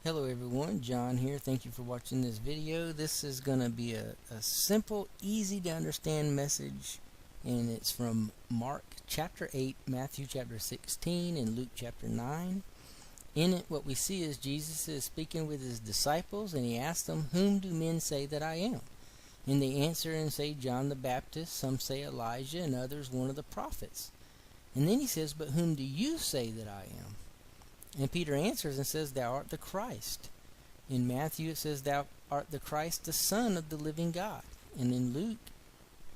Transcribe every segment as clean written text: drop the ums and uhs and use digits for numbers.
Hello everyone, John here. Thank you for watching this video. This is going to be a simple, easy to understand message, and it's from Mark chapter 8, Matthew chapter 16, and Luke chapter 9. In it, what we see is Jesus is speaking with his disciples, and he asks them, "Whom do men say that I am?" And they answer and say, "John the Baptist, some say Elijah, and others one of the prophets." And then he says, "But whom do you say that I am?" And Peter answers and says, "Thou art the Christ." In Matthew it says, "Thou art the Christ, the Son of the living God." And in Luke,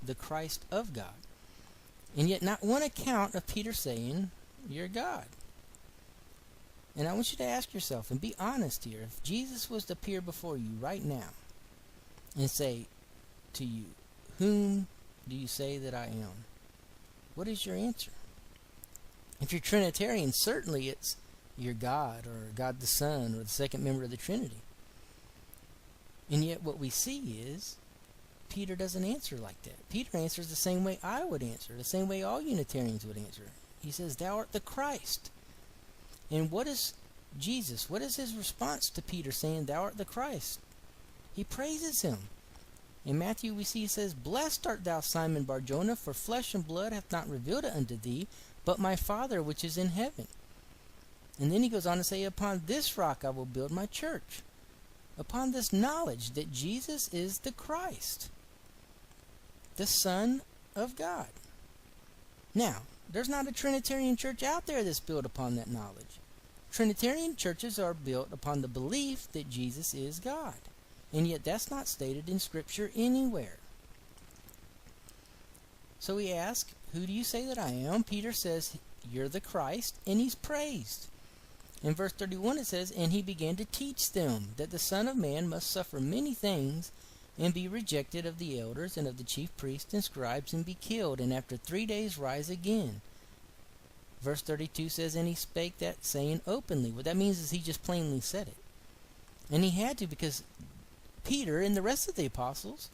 the Christ of God. And yet not one account of Peter saying, "You're God." And I want you to ask yourself and be honest here. If Jesus was to appear before you right now and say to you, "Whom do you say that I am?" what is your answer? If you're Trinitarian, certainly it's "You're God," or "God the Son," or the second member of the Trinity. And yet what we see is Peter doesn't answer like that. Peter answers the same way I would answer, the same way all Unitarians would answer. He says, "Thou art the Christ." And what is Jesus? What is his response to Peter saying, "Thou art the Christ"? He praises him. In Matthew we see he says, "Blessed art thou, Simon Bar-Jonah, for flesh and blood hath not revealed it unto thee, but my Father which is in heaven." And then he goes on to say, "Upon this rock I will build my church." Upon this knowledge that Jesus is the Christ, the Son of God. Now, there's not a Trinitarian church out there that's built upon that knowledge. Trinitarian churches are built upon the belief that Jesus is God. And yet that's not stated in Scripture anywhere. So we ask, "Who do you say that I am?" Peter says, "You're the Christ," and he's praised. In verse 31 it says, "And he began to teach them that the Son of Man must suffer many things, and be rejected of the elders and of the chief priests and scribes, and be killed, and after 3 days rise again." Verse 32 says, "And he spake that saying openly." What that means is he just plainly said it. And he had to, because Peter and the rest of the apostles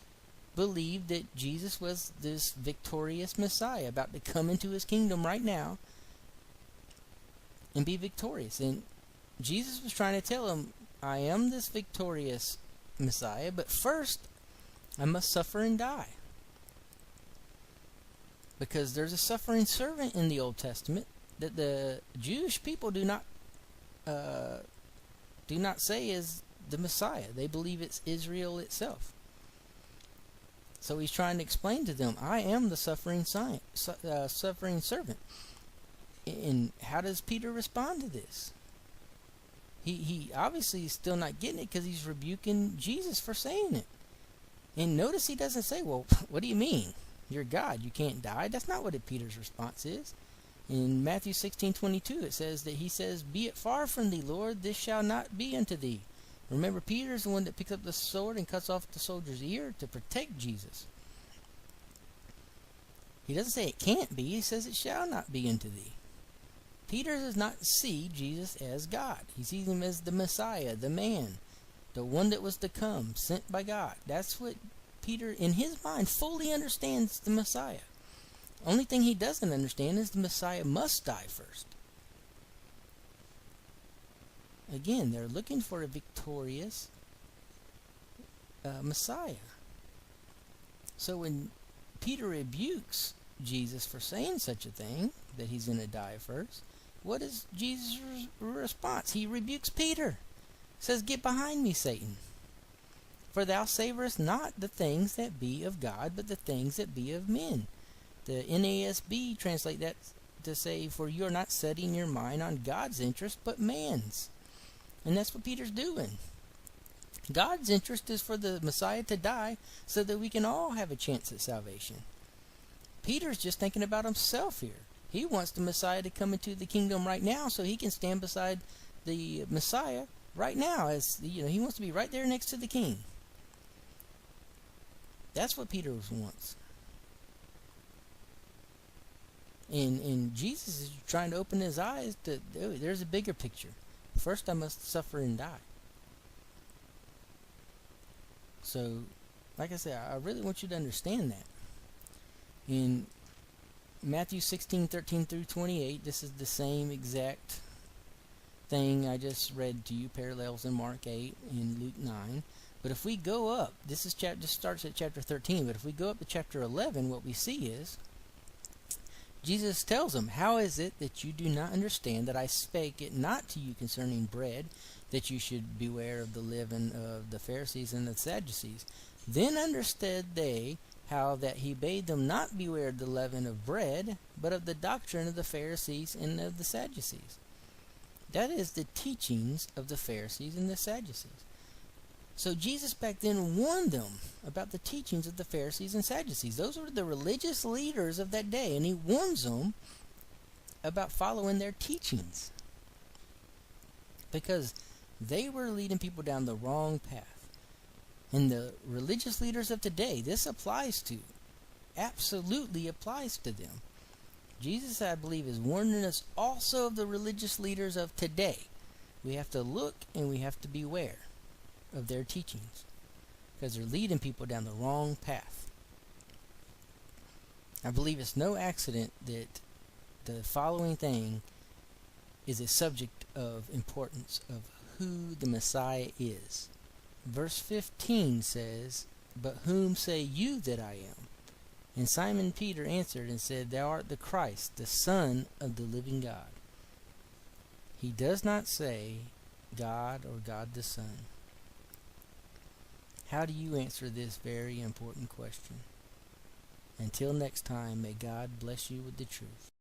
believed that Jesus was this victorious Messiah about to come into his kingdom right now and be victorious. And Jesus was trying to tell him, "I am this victorious Messiah, but first I must suffer and die." Because there's a suffering servant in the Old Testament that the Jewish people do not say is the Messiah. They believe it's Israel itself. So he's trying to explain to them, "I am the suffering servant." And how does Peter respond to this? He obviously is still not getting it, because he's rebuking Jesus for saying it. And notice he doesn't say, "Well, what do you mean? You're God, you can't die." That's not what Peter's response is. In Matthew 16:22 it says that he says, "Be it far from thee, Lord, this shall not be unto thee." Remember, Peter's the one that picks up the sword and cuts off the soldier's ear to protect Jesus. He doesn't say it can't be, he says it shall not be unto thee. Peter does not see Jesus as God. He sees him as the Messiah, the man, the one that was to come, sent by God. That's what Peter, in his mind, fully understands the Messiah. Only thing he doesn't understand is the Messiah must die first. Again, they're looking for a victorious Messiah. So when Peter rebukes Jesus for saying such a thing, that he's going to die first, what is Jesus' response? He rebukes Peter. He says, "Get behind me, Satan. For thou savorest not the things that be of God, but the things that be of men." The NASB translate that to say, "For you are not setting your mind on God's interest, but man's." And that's what Peter's doing. God's interest is for the Messiah to die so that we can all have a chance at salvation. Peter's just thinking about himself here. He wants the Messiah to come into the kingdom right now so he can stand beside the Messiah right now. He wants to be right there next to the king. That's what Peter wants. And Jesus is trying to open his eyes to, there's a bigger picture. First I must suffer and die. So, like I said, I really want you to understand that. In Matthew 16:13 through 28, this is the same exact thing I just read to you parallels in Mark 8 and Luke 9. But if we go up, this starts at chapter 13, but if we go up to chapter 11, what we see is Jesus tells them, "How is it that you do not understand that I spake it not to you concerning bread, that you should beware of the leaven of the Pharisees and the Sadducees? Then understood they how that he bade them not beware of the leaven of bread, but of the doctrine of the Pharisees and of the Sadducees." That is the teachings of the Pharisees and the Sadducees. So Jesus back then warned them about the teachings of the Pharisees and Sadducees. Those were the religious leaders of that day, and he warns them about following their teachings because they were leading people down the wrong path. And the religious leaders of today, this applies to, absolutely applies to them. Jesus, I believe, is warning us also of the religious leaders of today. We have to look and we have to beware of their teachings because they're leading people down the wrong path. I believe it's no accident that the following thing is a subject of importance of who the Messiah is. Verse 15 says, "But whom say you that I am? And Simon Peter answered and said, Thou art the Christ, the Son of the living God." He does not say God or God the Son. How do you answer this very important question? Until next time, may God bless you with the truth.